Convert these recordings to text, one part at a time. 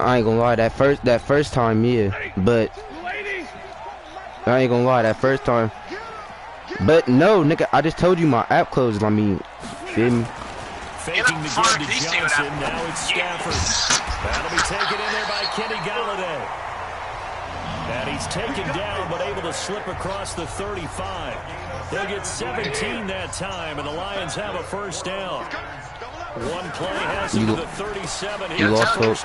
I ain't gonna lie, that first time, yeah, but I ain't gonna lie, that first time, but no, nigga, I just told you my app closed. I mean, feel me? Faking the give to Johnson. Now it's Stafford. That'll be taken in there by Kenny Galladay. And he's taken down, but able to slip across the 35. They'll get 17 that time, and the Lions have a first down. One play has him to the 37. You lost hope.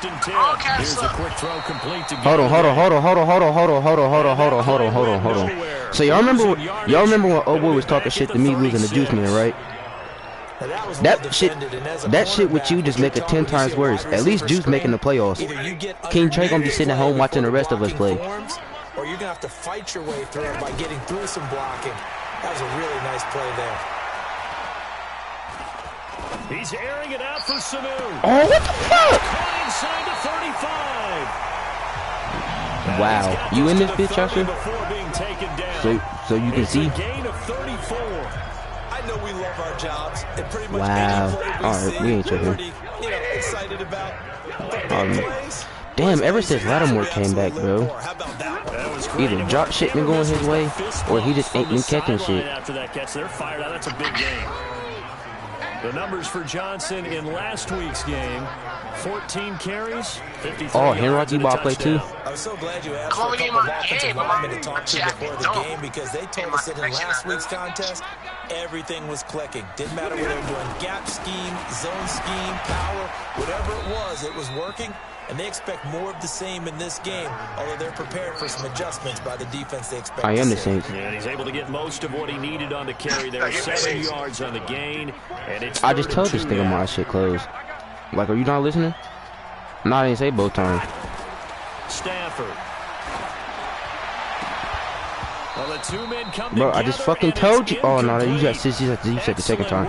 Here's a quick throw complete to Hold on. So y'all remember when old boy was talking shit to me losing the juice man, right? That shit with you just make it 10 times worse. At least Juice making the playoffs. King Trey gonna be sitting at home watching the rest of us play. Or you're gonna have to fight your way through it by getting through some blocking. That was a really nice play there. He's airing it out for Sanu. Oh, what the fuck? Inside the 35. Wow, you in this bitch, Joshua? So you can see. Gain of 34. I know we love our jobs. And pretty much wow. Alright, we ain't tripping. Excited about damn, ever since Lattimore came back, bro, either drop shit been going his way, or he just ain't been catching shit. After that catch, they're fired out. That's a big game. The numbers for Johnson in last week's game: 14 carries, 53 Henry ball play too. I was so glad you asked for a couple of offensive linemen to talk to before the game, because they told us that in last week's contest, everything was clicking. Didn't matter whether they were doing gap scheme, zone scheme, power, whatever it was working. And they expect more of the same in this game, although they're prepared for some adjustments by the defense they expect. I am the Saints. Yeah, he's able to get most of what he needed on the carry there. 7 yards on the gain, and it's I just told this thing my shit closed. Like, are you not listening? No, I didn't say both times. Stafford. Well, the two men come bro, I just fucking told you. Oh no, you said the second time.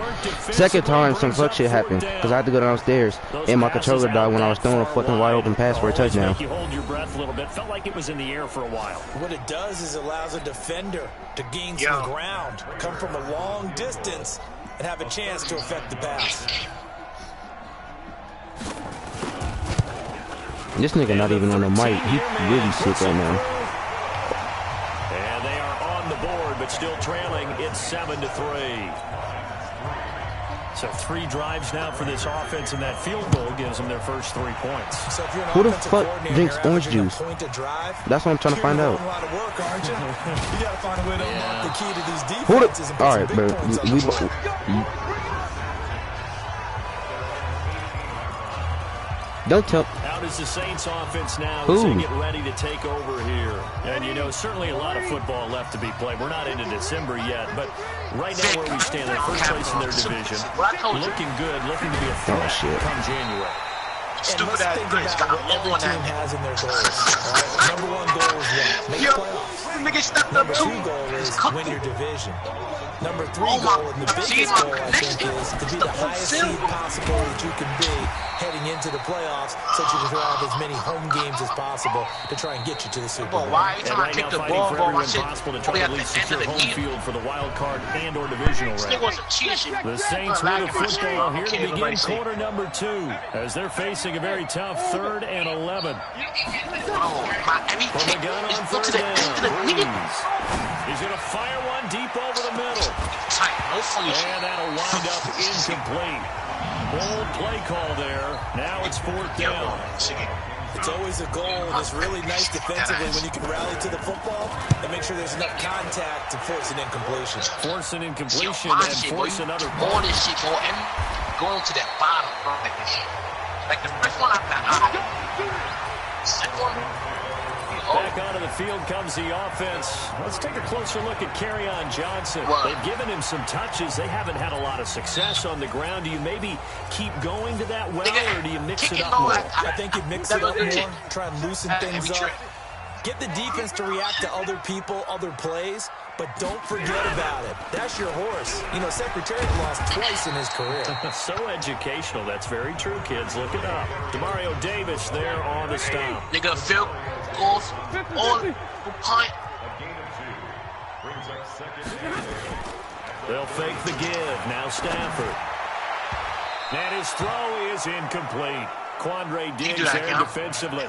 Second time, some fuck shit happened because I had to go downstairs and my controller died when I was throwing a fucking wide open pass for a touchdown. You hold your breath a little bit. Felt like it was in the air for a while. What it does is allows a defender to gain some ground, come from a long distance, and have a chance to affect the pass. This nigga not even on the mic. He really sick right now. Still trailing, it's 7-3. So 3 drives now for this offense, and that field goal gives them their first 3 points. So if you're an who the fuck drinks orange juice? That's what I'm trying to find out. Who the? All right, bro. Don't tell. How does the Saints offense now as they get ready to take over here? And you know, certainly a lot of football left to be played. We're not into December yet, but right now where we stand, they're first place in their division. Looking good, looking to be a threat come January. Stupid ass Chris got a long one team has in their goals. Right? Number 1 goal is what? Make playoffs. Number 2 goal is win your division. Number 3 goal, and the biggest goal, I think, is to be the highest seed possible that you can be heading into the playoffs, so that you can have as many home games as possible to try and get you to the Super Bowl. And right now, fighting for every win possible to try to at least secure home field for the wild card and or divisional round. The Saints with the football here to begin quarter number 2, as they're facing a very tough 3rd and 11. From the gun on 3rd down, he's going to fire one deep over the middle. And that'll wind up incomplete. Bold play call there. Now it's 4th down. It's always a goal, and it's really nice defensively when you can rally to the football and make sure there's enough contact to force an incompletion. Force an incompletion and force another ball. All this shit going to that bottom. Like the first one, second one. Back onto the field comes the offense. Let's take a closer look at Kerryon Johnson. They've given him some touches. They haven't had a lot of success on the ground. Do you maybe keep going to that well, or do you mix it up more? I think you mix it up more, try and loosen things up. Get the defense to react to other people, other plays, but don't forget about it. That's your horse. You know, Secretariat lost twice in his career. So educational. That's very true, kids. Look it up. Demario Davis there on the stop. Nigga, Phil. Goals, all punt. They'll fake the give. Now Stafford. And his throw is incomplete. Quandre Diggs there defensively.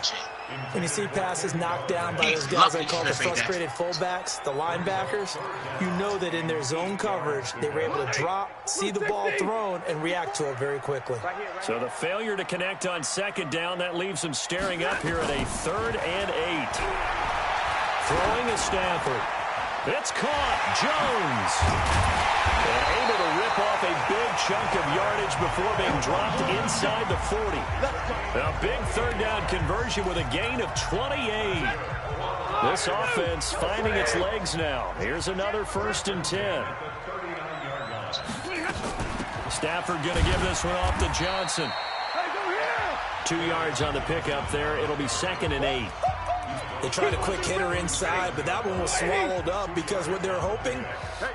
When you see passes knocked down by those guys I call the frustrated fullbacks, the linebackers, you know that in their zone coverage, they were able to drop, see the ball thrown, and react to it very quickly. So the failure to connect on second down, that leaves them staring up here at a 3rd and 8. Throwing is Stafford. It's caught. Jones. And able to rip off a big chunk of yardage before being dropped inside the 40. A big 3rd down conversion with a gain of 28. This offense finding its legs now. Here's another 1st and 10. Stafford going to give this one off to Johnson. 2 yards on the pickup there. It'll be 2nd and 8. They tried a quick hitter inside, but that one was swallowed up because what they're hoping,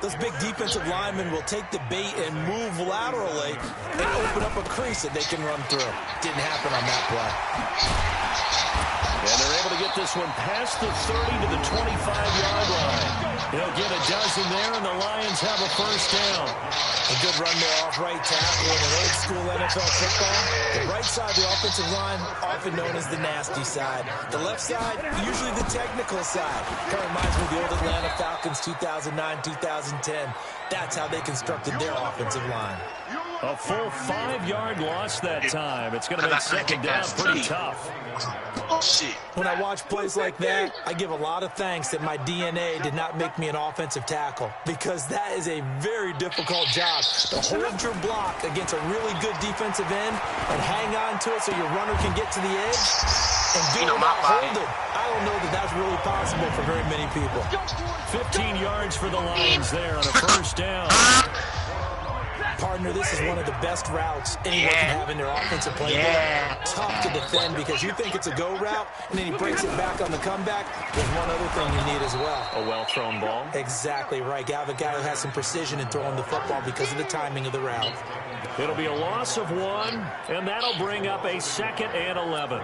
those big defensive linemen will take the bait and move laterally and open up a crease that they can run through. Didn't happen on that play. And they're able to get this one past the 30 to the 25-yard line. They'll get a dozen there, and the Lions have a 1st down. A good run there off right tackle in an old-school NFL football. The right side of the offensive line, often known as the nasty side. The left side, usually the technical side. Kind of reminds me of the old Atlanta Falcons 2009-2010. That's how they constructed their offensive line. A full 5-yard loss that time. It's going to make second down pretty tough. Oh, shit. When I watch plays like that, I give a lot of thanks that my DNA did not make me an offensive tackle, because that is a very difficult job to hold your block against a really good defensive end and hang on to it so your runner can get to the edge and do it without holding. I don't know that that's really possible for very many people. 15 yards for the Lions there on a 1st down. Partner, this is one of the best routes anyone can have in their offensive playbook. Tough to defend because you think it's a go route, and then he breaks it back on the comeback. There's one other thing you need as well. A well-thrown ball. Exactly right. You have a guy who has some precision in throwing the football because of the timing of the route. It'll be a loss of 1, and that'll bring up a 2nd and 11.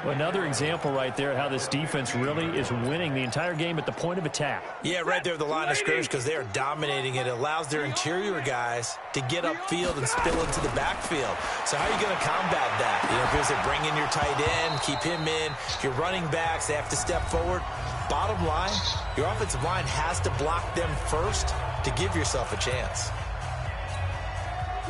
Another example right there how this defense really is winning the entire game at the point of attack. Yeah, right there at the line of scrimmage because they are dominating it. It allows their interior guys to get upfield and spill into the backfield. So how are you going to combat that? You know, because they bring in your tight end, keep him in. Your running backs, they have to step forward. Bottom line, your offensive line has to block them first to give yourself a chance.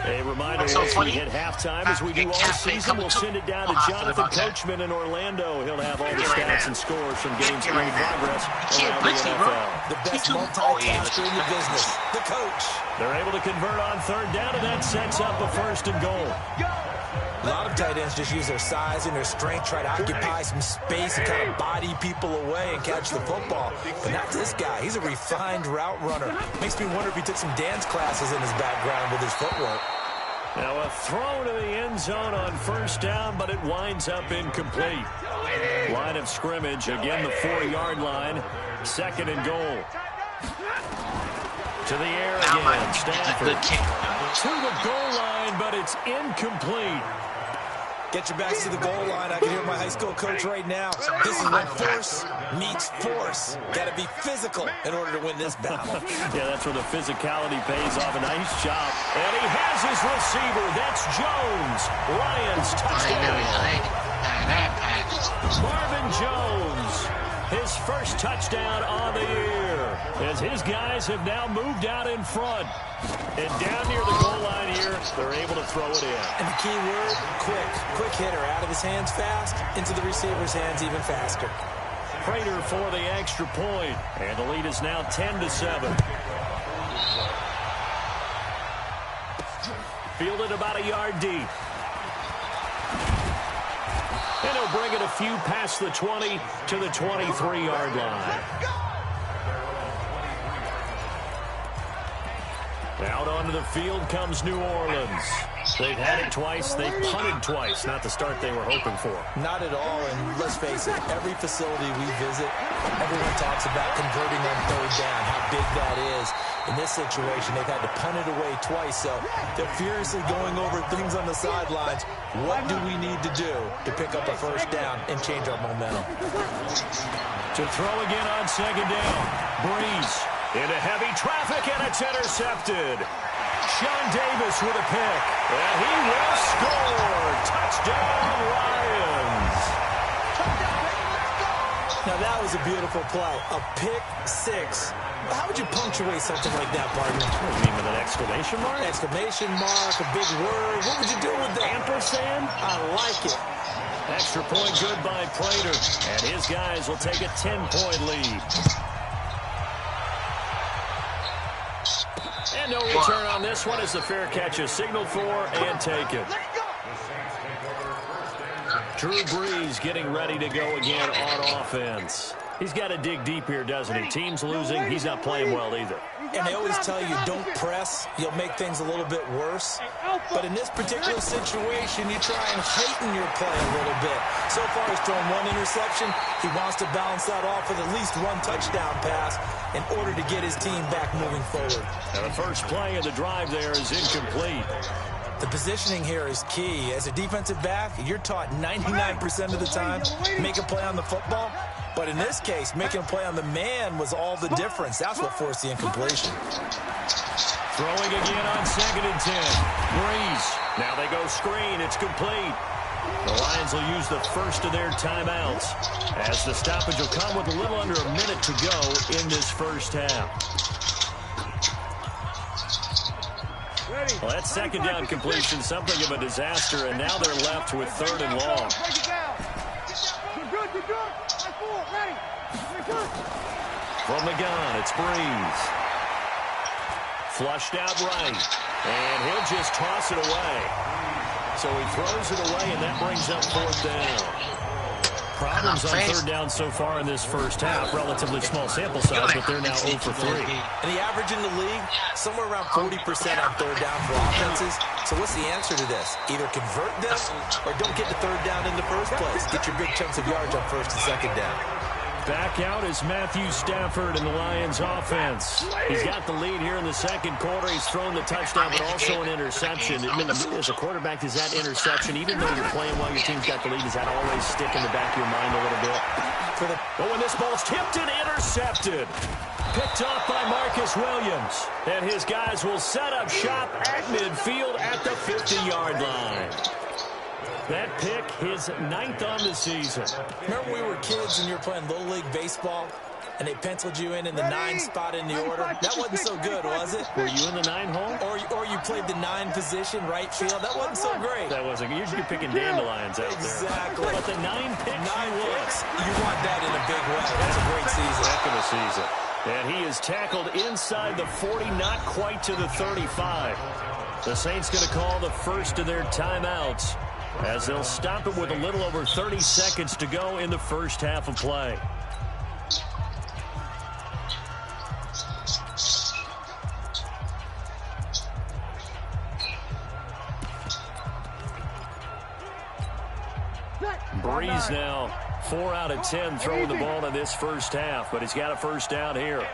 A reminder as we hit halftime, as we do all season, we'll send it down to Jonathan Coachman in Orlando. He'll have all the stats and scores from games in progress around the NFL. The best multitasker in the business, the coach. They're able to convert on 3rd down, and that sets up a 1st and goal. A lot of tight ends just use their size and their strength, try to occupy some space and kind of body people away and catch the football. But not this guy. He's a refined route runner. Makes me wonder if he took some dance classes in his background with his footwork. Now a throw to the end zone on 1st down, but it winds up incomplete. Line of scrimmage, again the 4-yard line. 2nd and goal. To the air again, Stafford. To the goal line, but it's incomplete. Get your backs to the goal line. I can hear my high school coach right now. This is when force meets force. Got to be physical in order to win this battle. Yeah, that's where the physicality pays off. A nice job. And he has his receiver. That's Jones. Lions touchdown. Marvin Jones. His 1st touchdown on the year. As his guys have now moved out in front. And down near the goal line here, they're able to throw it in. And the key word, quick. Quick hitter. Out of his hands fast, into the receiver's hands even faster. Prater for the extra point. And the lead is now 10-7. Fielded about a yard deep. And he'll bring it a few past the 20 to the 23-yard line. Out onto the field comes New Orleans. They've had it twice. They've punted twice. Not the start they were hoping for. Not at all. And let's face it, every facility we visit, everyone talks about converting on 3rd down, how big that is. In this situation, they've had to punt it away twice, so they're furiously going over things on the sidelines. What do we need to do to pick up a 1st down and change our momentum? To throw again on 2nd down. Breeze into heavy traffic, and it's intercepted. Sean Davis with a pick. And he will score. Touchdown, Lions. Now, that was a beautiful play. A pick six. How would you punctuate something like that, partner? What do you mean, with an exclamation mark? Exclamation mark, a big word. What would you do with that? Ampersand? I like it. Extra point good by Prater. And his guys will take a 10-point lead. And no return on this one as the fair catch is signaled for and taken. Drew Brees getting ready to go again on offense. He's got to dig deep here, doesn't he? Team's losing. He's not playing well either. And they always tell you, don't press. You'll make things a little bit worse. But in this particular situation, you try and heighten your play a little bit. So far, he's thrown one interception. He wants to balance that off with at least one touchdown pass in order to get his team back moving forward. Now, the first play of the drive there is incomplete. The positioning here is key. As a defensive back, you're taught 99% of the time, make a play on the football. But in this case, making a play on the man was all the difference. That's what forced the incompletion. Throwing again on 2nd and 10. Brees. Now they go screen. It's complete. The Lions will use the first of their timeouts as the stoppage will come with a little under a minute to go in this first half. Well, that second down completion, something of a disaster, and now they're left with 3rd and long. From the gun, it's Brees. Flushed out right, and he'll just toss it away. So he throws it away, and that brings up 4th down. Problems on 3rd down so far in this first half. Relatively small sample size, but they're now 0 for 3. And the average in the league, somewhere around 40% on 3rd down for offenses. So what's the answer to this? Either convert them or don't get to 3rd down in the first place. Get your big chunks of yards on 1st and 2nd down. Back out is Matthew Stafford in the Lions offense. He's got the lead here in the second quarter. He's thrown the touchdown, but also an interception. As a quarterback, does that interception, even though you're playing while your team's got the lead, does that always stick in the back of your mind a little bit? But when this ball's tipped and intercepted, picked off by Marcus Williams. And his guys will set up shop at midfield at the 50-yard line. That pick, his 9th on the season. Remember when we were kids and you were playing Little League Baseball and they penciled you in the 9 spot in the order? That wasn't so good, was it? Were you in the 9 hole? Or you played the 9 position, right field? That wasn't so great. That wasn't. You're picking dandelions out there. Exactly. But the 9 picks, 9 picks, you want that in a big way. That's a great season. Heck of a season. And he is tackled inside the 40, not quite to the 35. The Saints going to call the first of their timeouts, as they'll stop it with a little over 30 seconds to go in the first half of play. Brees now 4 out of 10 throwing the ball in this first half, but he's got a first down here.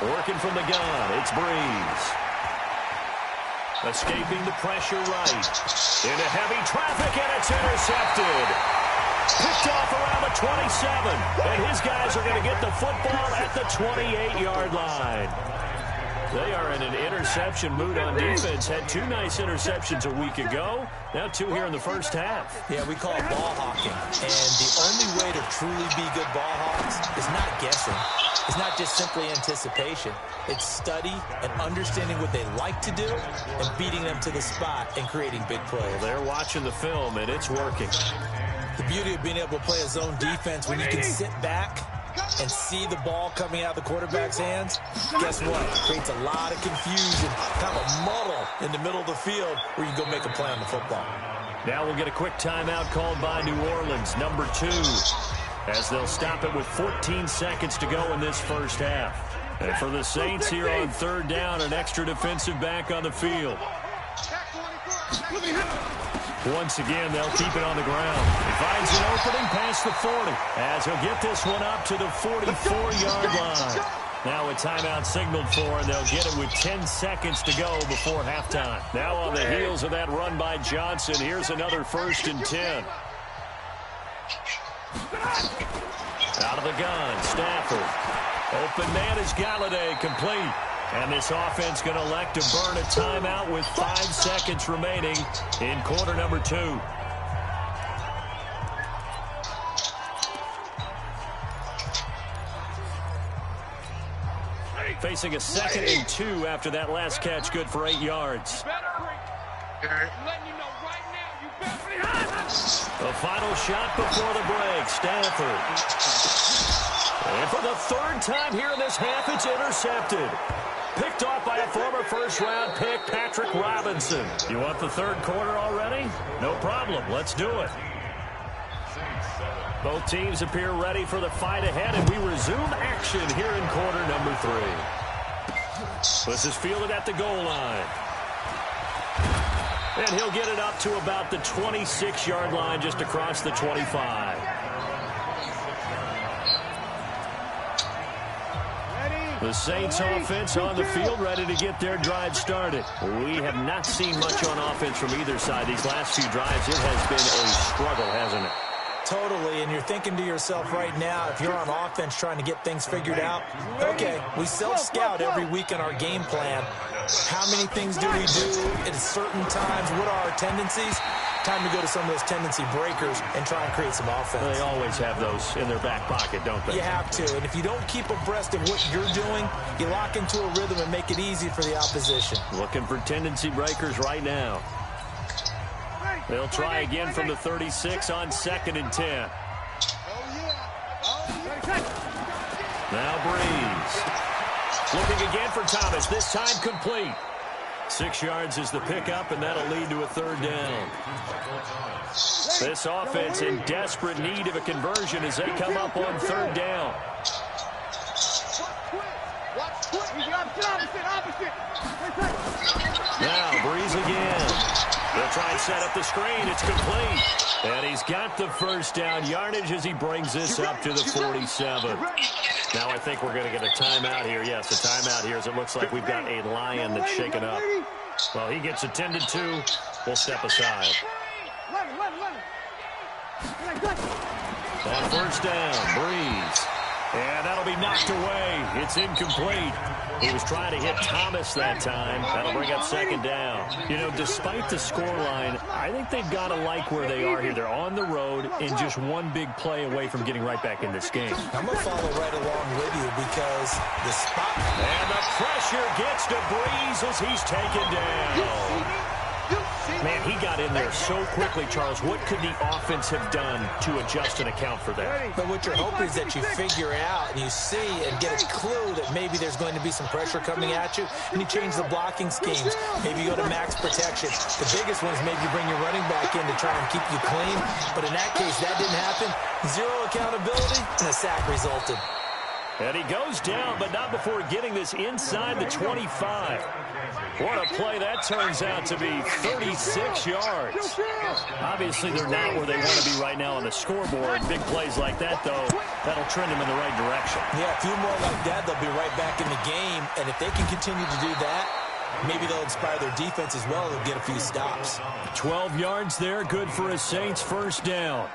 Working from the gun, it's Brees. Escaping the pressure right. Into heavy traffic, and it's intercepted. Picked off around the 27. And his guys are going to get the football at the 28-yard line. They are in an interception mood on defense. Had 2 nice interceptions a week ago. Now 2 here in the first half. Yeah, we call it ball hawking. And the only way to truly be good ball hawks is not guessing. It's not just simply anticipation. It's study and understanding what they like to do and beating them to the spot and creating big plays. They're watching the film, and it's working. The beauty of being able to play a zone defense when you can sit back and see the ball coming out of the quarterback's hands, guess what? It creates a lot of confusion, kind of a muddle in the middle of the field where you can go make a play on the football. Now we'll get a quick timeout called by New Orleans, number 2, as they'll stop it with 14 seconds to go in this first half. And for the Saints here on 3rd down, an extra defensive back on the field. Once again, they'll keep it on the ground. He finds an opening past the 40, as he'll get this one up to the 44-yard line. Now a timeout signaled for, and they'll get it with 10 seconds to go before halftime. Now on the heels of that run by Johnson, here's another 1st and 10. Out of the gun, Stafford. Open man is Galladay, complete. And this offense going to elect to burn a timeout with 5 seconds remaining in quarter number 2. Facing a 2nd and 2 after that last catch, good for 8 yards. The final shot before the break, Stafford. And for the 3rd time here in this half, it's intercepted. Picked off by a former first-round pick, Patrick Robinson. You want the 3rd quarter already? No problem. Let's do it. Both teams appear ready for the fight ahead, and we resume action here in quarter number 3. This is fielded at the goal line. And he'll get it up to about the 26-yard line, just across the 25. The Saints offense on the field, ready to get their drive started. We have not seen much on offense from either side these last few drives. It has been a struggle, hasn't it? Totally, and you're thinking to yourself right now, if you're on offense trying to get things figured out, okay, we self-scout every week in our game plan. How many things do we do at certain times? What are our tendencies? Time to go to some of those tendency breakers and try and create some offense. They always have those in their back pocket, don't they? You have to, and if you don't keep abreast of what you're doing, you lock into a rhythm and make it easy for the opposition. Looking for tendency breakers right now. They'll try again from the 36 on 2nd and 10. Now Breeze. Looking again for Thomas, this time complete. 6 yards is the pickup, and that'll lead to a 3rd down. This offense in desperate need of a conversion as they come up on 3rd down. Now Breeze again. They'll try and set up the screen. It's complete. And he's got the 1st down yardage as he brings this up to the 47. Now I think we're going to get a timeout here. Yes, a timeout here as it looks like we've got a Lion that's shaken up. Well, he gets attended to. We'll step aside. On 1st down, Breeze. And that'll be knocked away. It's incomplete. He was trying to hit Thomas that time. That'll bring up 2nd down. You know, despite the scoreline, I think they've got to like where they are here. They're on the road and just one big play away from getting right back in this game. I'm going to follow right along with you because the spot... And the pressure gets to Breeze as he's taken down. Man, he got in there so quickly, Charles. What could the offense have done to adjust and account for that? But what you're hoping is that you figure out and you see and get a clue that maybe there's going to be some pressure coming at you, and you change the blocking schemes. Maybe you go to max protection. The biggest one is maybe you bring your running back in to try and keep you clean. But in that case, that didn't happen. 0 accountability, and a sack resulted. And he goes down, but not before getting this inside the 25. What a play that turns out to be, 36 yards. Obviously, they're not where they want to be right now on the scoreboard. Big plays like that, though, that'll trend them in the right direction. Yeah, a few more like that, they'll be right back in the game. And if they can continue to do that, maybe they'll inspire their defense as well. They'll get a few stops. 12 yards there, good for a Saints 1st down.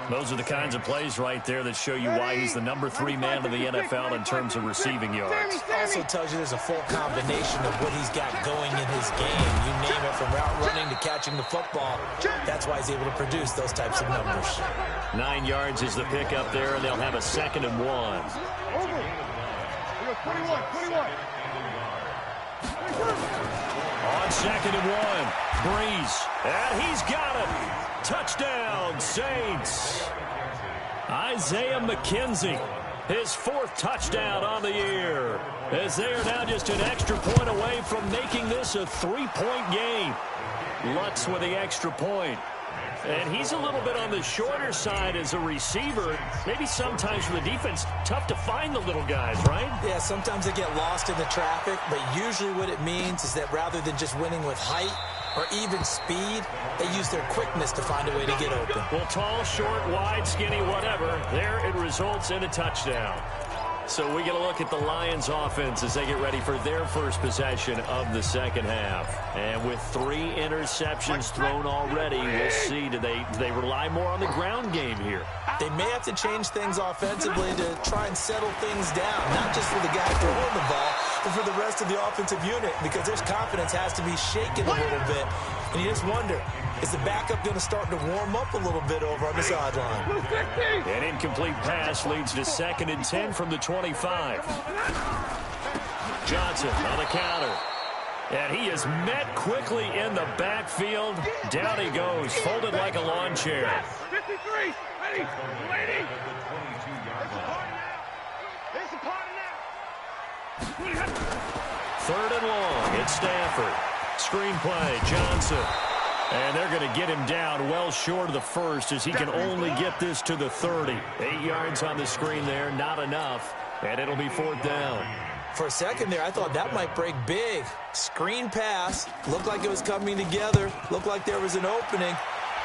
Those are the kinds of plays right there that show you why he's the number 3 man in the NFL in terms of receiving yards. Also tells you there's a full combination of what he's got going in his game. You name it, from route running to catching the football. That's why he's able to produce those types of numbers. 9 yards is the pickup there, and they'll have a 2nd and 1. 21. On 2nd and 1, Breeze, and he's got it. Touchdown, Saints. Isaiah McKenzie, his 4th touchdown on the year, as they are now just an extra point away from making this a 3-point game. Lutz with the extra point. And he's a little bit on the shorter side as a receiver. Maybe sometimes for the defense, tough to find the little guys, right? Yeah, sometimes they get lost in the traffic, but usually what it means is that rather than just winning with height or even speed, they use their quickness to find a way to get open. Well, tall, short, wide, skinny, whatever, there it results in a touchdown. So we get a look at the Lions offense as they get ready for their first possession of the second half. And with 3 interceptions thrown already, we'll see, do they rely more on the ground game here? They may have to change things offensively to try and settle things down, not just for the guy throwing the ball, but for the rest of the offensive unit, because their confidence has to be shaken a little bit. And you just wonder, is the backup going to start to warm up a little bit over on the sideline? An incomplete pass leads to 2nd and 10 from the 25. Johnson on the counter. And he is met quickly in the backfield. Down he goes, folded like a lawn chair. 53, ready, waiting. It's a party now. 3rd and long, it's Stafford. Screen play, Johnson. And they're going to get him down well short of the first as he can only get this to the 30. 8 yards on the screen there, not enough. And it'll be 4th down. For a second there, I thought that might break big. Screen pass. Looked like it was coming together. Looked like there was an opening.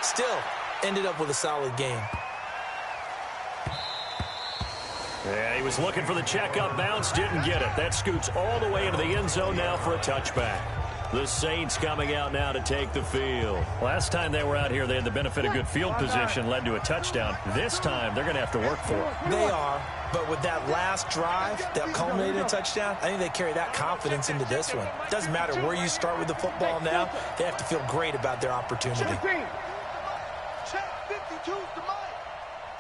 Still, ended up with a solid game. Yeah, he was looking for the check-up bounce, didn't get it. That scoots all the way into the end zone now for a touchback. The Saints coming out now to take the field. Last time they were out here, they had the benefit of good field position, led to a touchdown. This time, they're going to have to work for it. They are, but with that last drive that culminated in a touchdown, I think they carry that confidence into this one. Doesn't matter where you start with the football now, they have to feel great about their opportunity. Check 52 to Mike.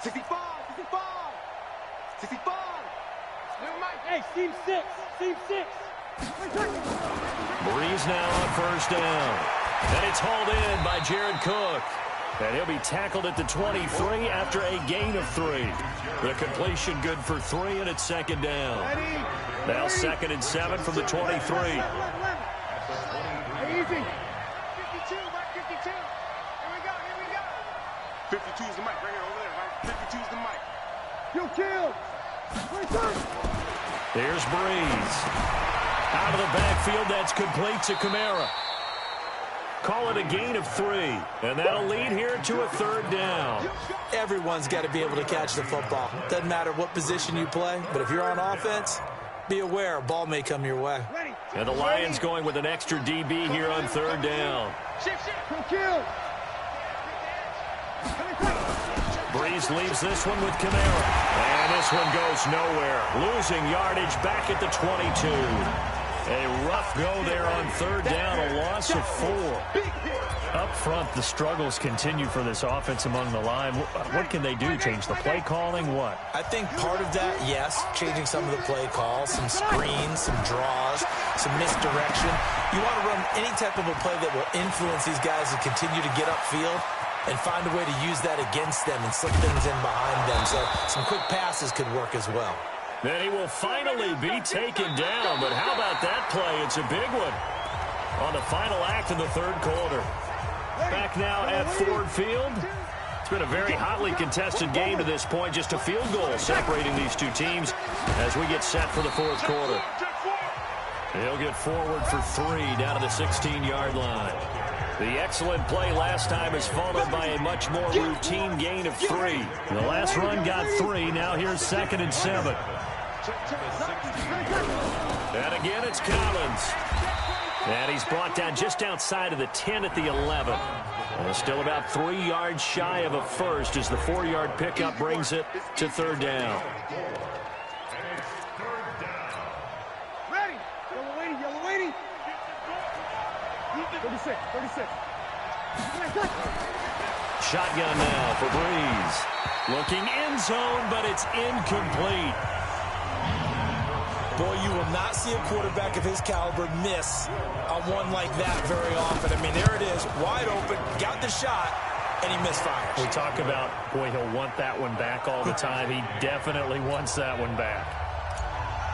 65, 65, 65. Hey, Steve 6, Steve 6. Breeze now on 1st down. And it's hauled in by Jared Cook. And he'll be tackled at the 23 after a gain of 3. The completion good for 3, and it's 2nd down. Now 2nd and 7 from the 23. Hey, easy. 52, Mike, 52. Here we go. 52's the mic right here over there, Mike. 52's the mic. You killed. Here's Breeze. Out of the backfield, that's complete to Kamara. Call it a gain of 3, and that'll lead here to a 3rd down. Everyone's got to be able to catch the football. Doesn't matter what position you play, but if you're on offense, be aware a ball may come your way. And the Lions going with an extra DB here on 3rd down. Breeze leaves this one with Kamara. And this one goes nowhere. Losing yardage back at the 22. A rough go there on 3rd down, a loss of 4. Up front, the struggles continue for this offense among the line. What can they do? Change the play calling? What? I think part of that, yes, changing some of the play calls, some screens, some draws, some misdirection. You want to run any type of a play that will influence these guys to continue to get upfield and find a way to use that against them and slip things in behind them. So some quick passes could work as well. Then he will finally be taken down, but how about that play? It's a big one on the final act of the 3rd quarter. Back now at Ford Field. It's been a very hotly contested game to this point. Just a field goal separating these two teams as we get set for the 4th quarter. He'll get forward for 3 down to the 16-yard line. The excellent play last time is followed by a much more routine gain of 3. The last run got 3. Now here's 2nd and 7. And again, it's Collins. And he's brought down just outside of the 10 at the 11. And still about 3 yards shy of a first as the 4-yard pickup brings it to 3rd down. Ready. Yellow waiting. 36. Shotgun now for Breeze. Looking end zone, but it's incomplete. Boy, you will not see a quarterback of his caliber miss on one like that very often. I mean, there it is, wide open, got the shot, and he misfires. We talk about, boy, he'll want that one back all the time. He definitely wants that one back.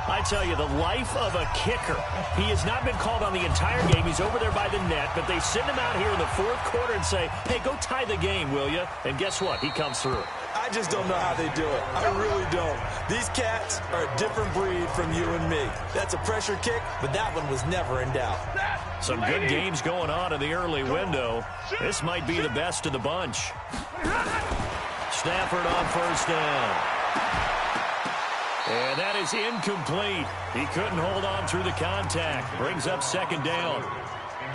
I tell you, the life of a kicker. He has not been called on the entire game. He's over there by the net, but they send him out here in the 4th quarter and say, hey, go tie the game, will you? And guess what? He comes through. I just don't know how they do it. I really don't. These cats are a different breed from you and me. That's a pressure kick, but that one was never in doubt. Some good games going on in the early window. This might be the best of the bunch. Stafford on 1st down. And that is incomplete. He couldn't hold on through the contact. Brings up second down.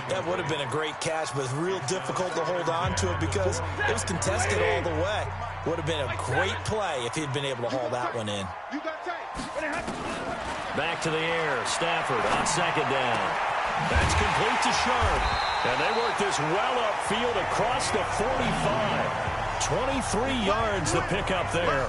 That would have been a great catch, but it's real difficult to hold on to it because it was contested all the way. Would have been a great play if he'd been able to haul that one in. Back to the air. Stafford on second down. That's complete to Sharp. And they work this well upfield across the 45. 23 yards to pick up there.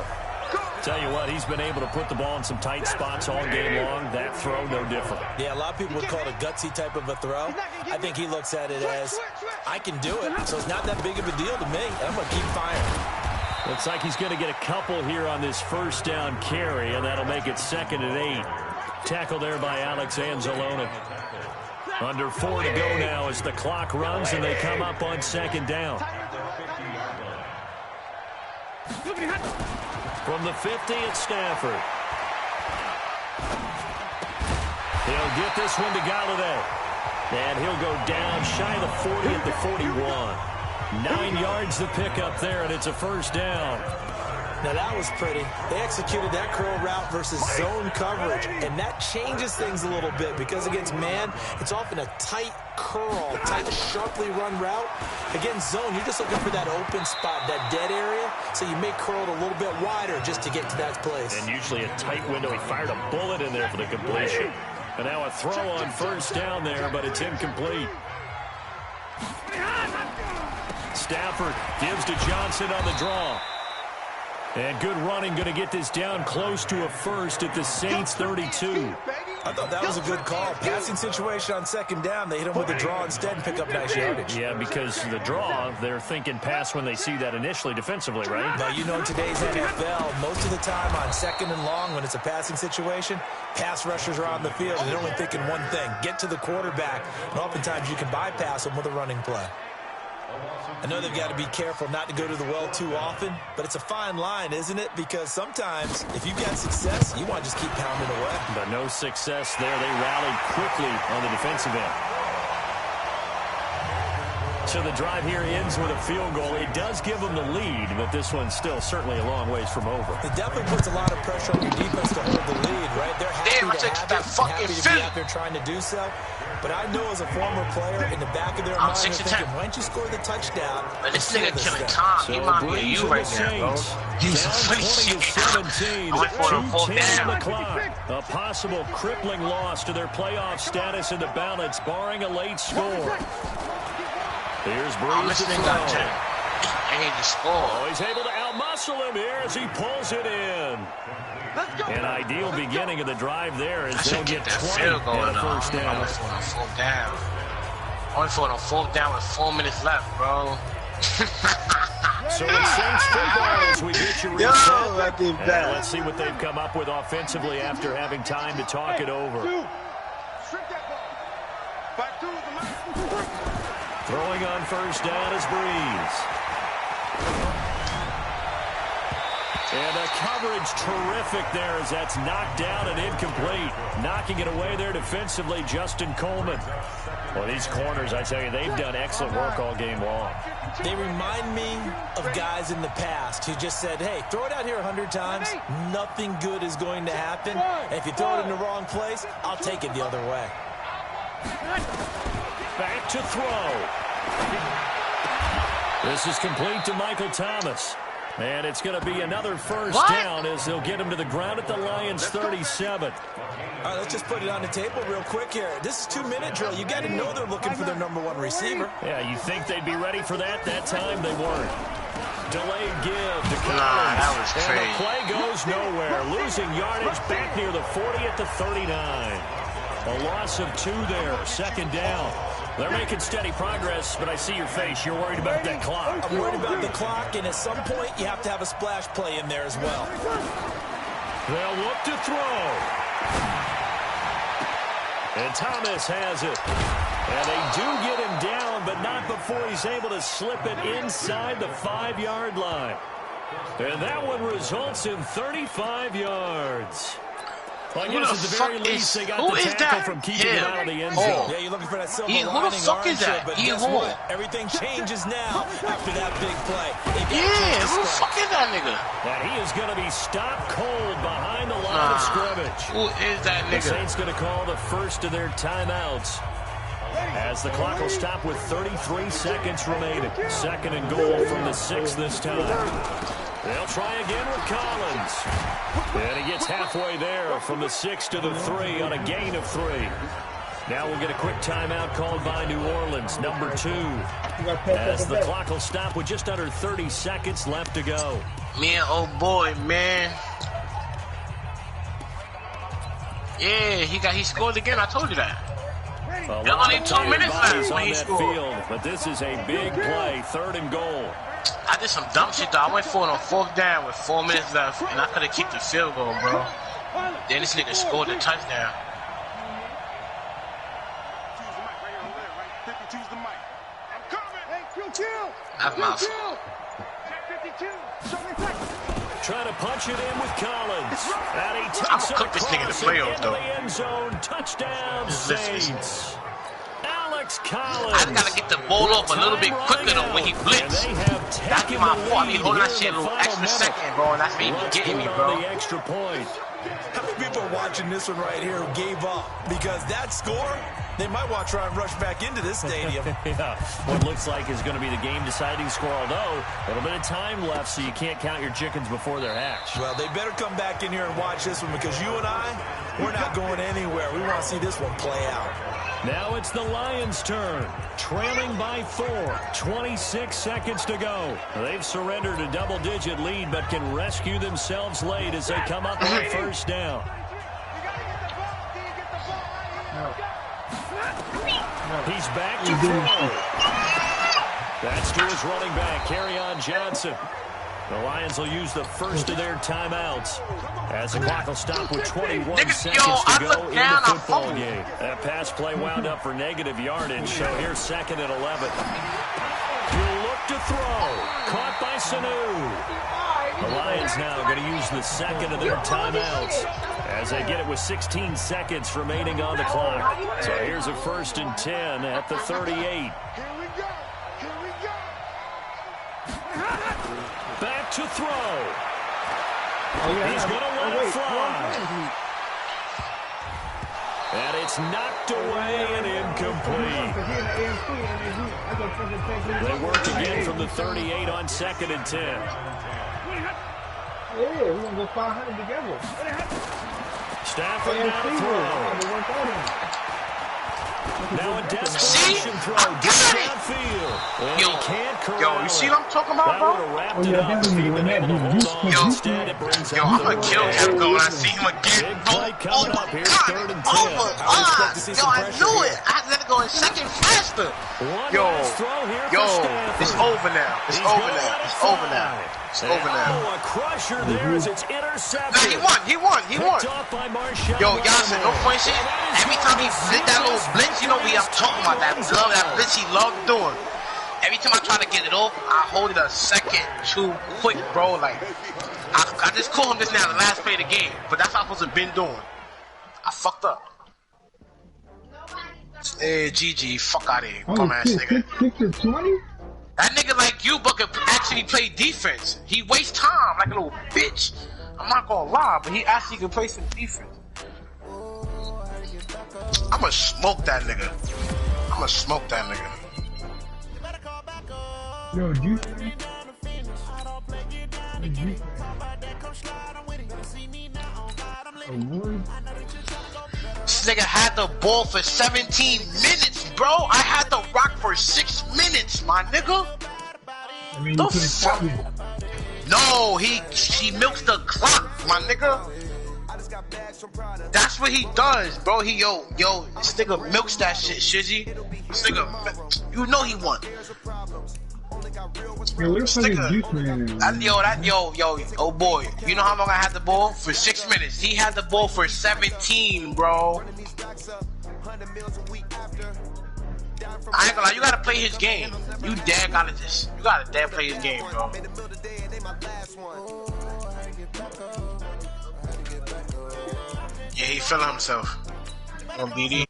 Tell you what, he's been able to put the ball in some tight spots all game long. That throw, no different. Yeah, a lot of people would call it a gutsy type of a throw. I think he looks at it as, I can do it, so it's not that big of a deal to me. I'm going to keep firing. Looks like he's going to get a couple here on this first down carry, and that'll make it 2nd and 8. Tackle there by Alex Anzalone. Under 4 to go now as the clock runs, and they come up on 2nd down. From the 50 at Stafford. He'll get this one to Galladay. And he'll go down shy of the 40 at the 41. 9 yards to pick up there, and it's a first down. Now that was pretty. They executed that curl route versus zone coverage, and that changes things a little bit because against man, it's often a tight curl, tight, sharply run route. Against zone, you're just looking for that open spot, that dead area, so you may curl it a little bit wider just to get to that place. And usually a tight window. He fired a bullet in there for the completion. And now a throw on first down there, but it's incomplete. Stafford gives to Johnson on the draw. And good running, going to get this down close to a first at the Saints 32. I thought that was a good call. Passing situation on 2nd down. They hit him with a draw instead and pick up nice yardage. Yeah, because the draw, they're thinking pass when they see that initially defensively, right? Now, you know, in today's NFL, most of the time on 2nd and long, when it's a passing situation, pass rushers are on the field, and they're only thinking one thing, get to the quarterback. And oftentimes you can bypass them with a running play. I know they've got to be careful not to go to the well too often, but it's a fine line, isn't it? Because sometimes, if you've got success, you want to just keep pounding away. But no success there. They rallied quickly on the defensive end. So the drive here ends with a field goal. It does give them the lead, but this one's still certainly a long ways from over. It definitely puts a lot of pressure on your defense to hold the lead, right? They're happy to have it, happy to be out there trying to do so. But I know as a former player, in the back of their mind, they're thinking, why don't you score the touchdown? But this nigga killing Tom. He might be you right now, bro. He's a funny shit. I went for a full down. A possible crippling loss to their playoff status in the balance, barring a late score. Here's Breeze to throw. I need to score. Oh, he's able to outmuscle him here as he pulls it in. An ideal beginning of the drive there as they'll get 20 field goal and a first down. I went for a full down. I went for a full down with 4 minutes left, bro. So it's Saints football as we get you reset. Let's see what they've come up with offensively after having time to talk it over. Throwing on first down is Breeze. And the coverage terrific there as that's knocked down and incomplete. Knocking it away there defensively, Justin Coleman. Well, these corners, I tell you, they've done excellent work all game long. They remind me of guys in the past who just said, hey, throw it out here 100 times. Nothing good is going to happen. And if you throw it in the wrong place, I'll take it the other way. Back to throw. This is complete to Michael Thomas. And it's going to be another first down as they'll get him to the ground at the Lions 37. All right, let's just put it on the table real quick here. This is 2-minute drill. You got to know they're looking for their #1 receiver. Yeah, you think they'd be ready for that? That time they weren't. Delayed give to Collins. That was crazy. And the play goes nowhere. Losing yardage back near the 40 at the 39. A loss of 2 there. Second down. They're making steady progress, but I see your face. You're worried about that clock. I'm worried about the clock, and at some point, you have to have a splash play in there as well. They'll look to throw. And Thomas has it. And they do get him down, but not before he's able to slip it inside the 5-yard line. And that one results in 35 yards. Well, Who the fuck is that? from keeping it out of the end zone. Yeah, you're looking for that silver Who the lining, fuck is aren't you? that? But Ian guess Hall. what? Everything changes now after that big play. Yeah, who the fuck is that nigga? And he is going to be stopped cold behind the line of scrimmage. Who is that The nigga? Saints going to call the first of their timeouts as the clock will stop with 33 seconds remaining. Second and goal from the 6 this time. They'll try again with Collins. And he gets halfway there from the 6 to the 3 on a gain of 3. Now we'll get a quick timeout called by New Orleans, number 2. As the clock will stop with just under 30 seconds left to go. Man, oh boy, man. Yeah, he scored again. I told you that. There only 2 minutes left when on he that scored. field, but this is a big play, 3rd and goal. I did some dumb shit though. I went for it on 4th down with 4 minutes left, and I could have kicked the field goal, bro. Then this nigga scored the touchdown. That's my fault. Trying to punch it in with Collins. And he I'm takes gonna it cook this nigga in the across playoffs, into though. the end zone. Touchdown, Listen. Saints. Alex Collins. I just gotta get the ball off a little bit quicker though when he blitz. That's my fault. I be holding that shit a little extra second, bro, and that's what he be getting me, bro. The extra point. How many people are watching this one right here who gave up? Because that score, they might want to try and rush back into this stadium. Yeah, what looks like is going to be the game-deciding score, although a little bit of time left, so you can't count your chickens before they're hatched. Well, they better come back in here and watch this one because you and I, we're not going anywhere. We want to see this one play out. Now it's the Lions' turn, trailing by 4, 26 seconds to go. They've surrendered a double-digit lead, but can rescue themselves late as they come up on first down. He's back to throw. That's to his running back, Kerryon Johnson. The Lions will use the first of their timeouts as the clock will stop with 21 seconds to go in the football game. That pass play wound up for negative yardage, so here's 2nd and 11. He'll look to throw. Caught by Sanu. The Lions now going to use the 2nd of their timeouts as they get it with 16 seconds remaining on the clock. So here's a 1st and 10 at the 38. Back to throw. He's going to let it fly. And it's knocked away and incomplete. They work again from the 38 on 2nd and 10. Yeah, we're going to go 500 together. Stafford now to throw. Now a desperation throw. Downfield. Yo, you see what I'm talking about, bro? Yeah, definitely win that. Yo, I'm gonna kill him when I see him again. Oh my God! Oh my God! Yo, I knew it. I had to let it go a second faster. Yo, it's over now. It's over now. It's over now. It's over now. A crusher there as it's intercepted. Nah, he won. Yo, Yasin, no point shit. Every time he did that little blitz, you know I'm talking about that. Love that blitz he loved doing. Every time I try to get it off, I hold it a second too quick, bro. Like, I just call him this now, the last play of the game. But that's what I'm supposed to been doing. I fucked up. Hey, GG, fuck out of here, bum ass nigga. 6-20? That nigga like you, but could actually play defense. He wastes time like a little bitch. I'm not gonna lie, but he actually can play some defense. I'ma smoke that nigga. Yo, juice. This nigga had the ball for 17 minutes, bro. I had the rock for 6 minutes, my nigga. I mean, The you could have fuck? stopped me. No, he milks the clock, my nigga. That's what he does, bro. Yo, this nigga milks that shit, Shizzy. This nigga, you know he won. Yo, where the fuck is Juice Man? Yo, oh boy. You know how long I had the ball? For 6 minutes. He had the ball for 17, bro. I ain't gonna lie, you gotta play his game. You gotta damn play his game, bro. Yeah, he feeling himself. On BD.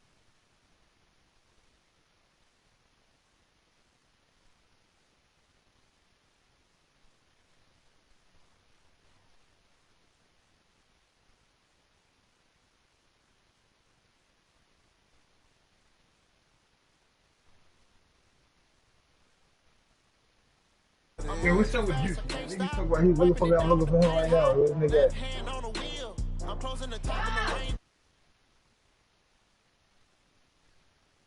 Yeah, what's up with you? Niggas talk about he's looking for me. I'm looking for him right now. Where's nigga at?